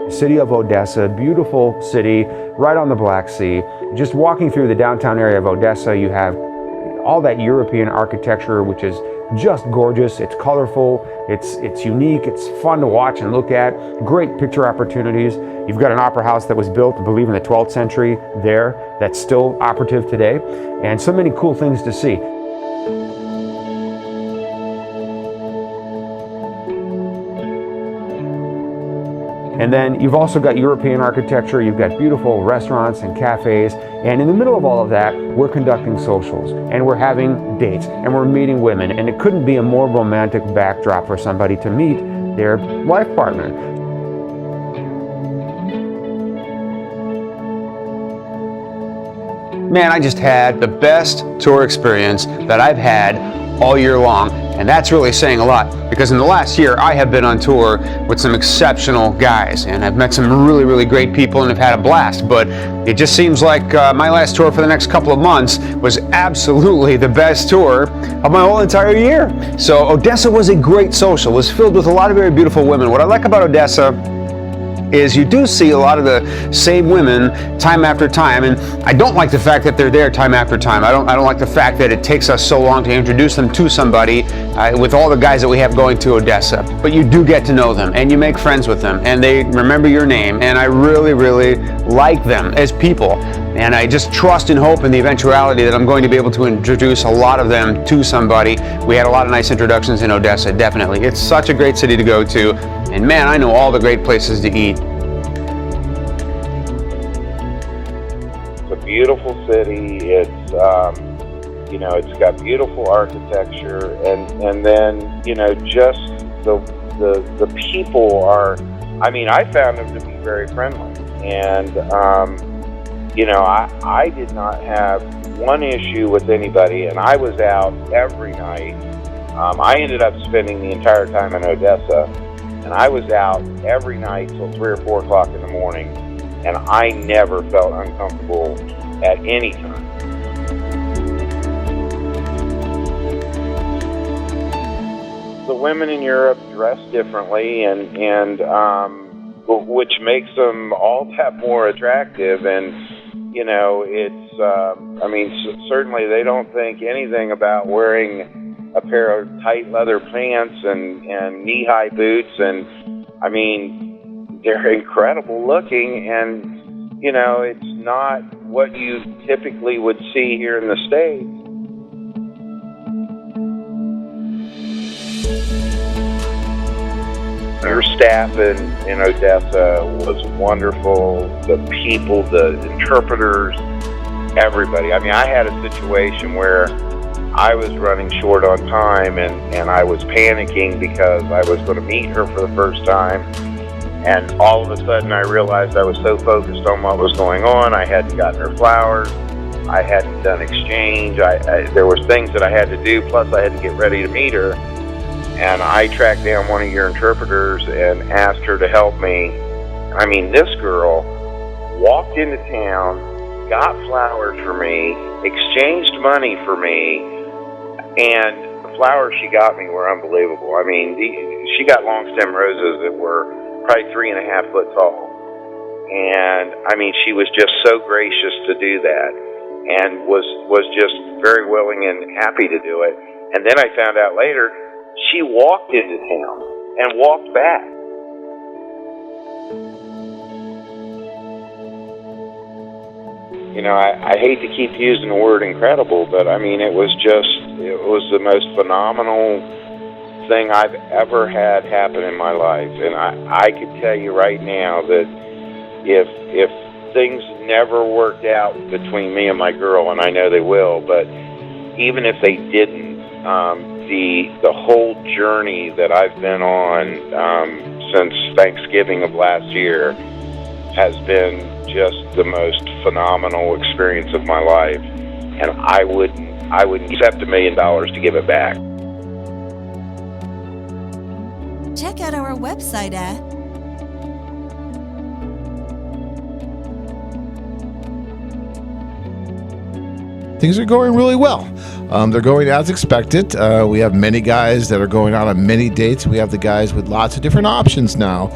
city of Odessa, beautiful city right on the Black Sea. Just walking through the downtown area of Odessa, you have all that European architecture, which is just gorgeous. It's colorful, it's unique, it's fun to watch and look at. Great picture opportunities. You've got an opera house that was built, I believe, in the 12th century there, that's still operative today, and so many cool things to see. And then you've also got European architecture, you've got beautiful restaurants and cafes, and in the middle of all of that, we're conducting socials, and we're having dates, and we're meeting women, and it couldn't be a more romantic backdrop for somebody to meet their life partner. Man, I just had the best tour experience that I've had all year long. And that's really saying a lot, because in the last year I have been on tour with some exceptional guys, and I've met some really, really great people and have had a blast. But it just seems like my last tour for the next couple of months was absolutely the best tour of my whole entire year. So Odessa was a great social. It was filled with a lot of very beautiful women. What I like about Odessa is you do see a lot of the same women time after time, and I don't like the fact that they're there time after time. I don't like the fact that it takes us so long to introduce them to somebody with all the guys that we have going to Odessa. But you do get to know them, and you make friends with them, and they remember your name, and I really, really like them as people. And I just trust and hope in the eventuality that I'm going to be able to introduce a lot of them to somebody. We had a lot of nice introductions in Odessa, definitely. It's such a great city to go to. And man, I know all the great places to eat. It's a beautiful city. It's, you know, it's got beautiful architecture. And then, you know, just the people are, I mean, I found them to be very friendly. And, you know, I did not have one issue with anybody, and I was out every night. I ended up spending the entire time in Odessa, and I was out every night till 3 or 4 o'clock in the morning, and I never felt uncomfortable at any time. The women in Europe dress differently, and which makes them all that more attractive. And you know, it's, I mean, certainly they don't think anything about wearing a pair of tight leather pants and knee-high boots. And, I mean, they're incredible looking. And, you know, it's not what you typically would see here in the States. Your staff in Odessa was wonderful. The people, the interpreters, everybody. I mean, I had a situation where I was running short on time, and I was panicking because I was going to meet her for the first time. And all of a sudden I realized I was so focused on what was going on. I hadn't gotten her flowers. I hadn't done exchange. There were things that I had to do, plus I had to get ready to meet her. And I tracked down one of your interpreters and asked her to help me. I mean, this girl walked into town, got flowers for me, exchanged money for me, and the flowers she got me were unbelievable. I mean, she got long stem roses that were probably 3.5 foot tall. And I mean, she was just so gracious to do that, and was just very willing and happy to do it. And then I found out later, she walked into town and walked back. You know, I hate to keep using the word incredible, but I mean, it was the most phenomenal thing I've ever had happen in my life. And I could tell you right now that if things never worked out between me and my girl, and I know they will, but even if they didn't, the whole journey that I've been on since Thanksgiving of last year has been just the most phenomenal experience of my life, and I wouldn't accept $1 million to give it back. Check out our website at Things are going really well. They're going as expected. We have many guys that are going out on many dates. We have the guys with lots of different options now.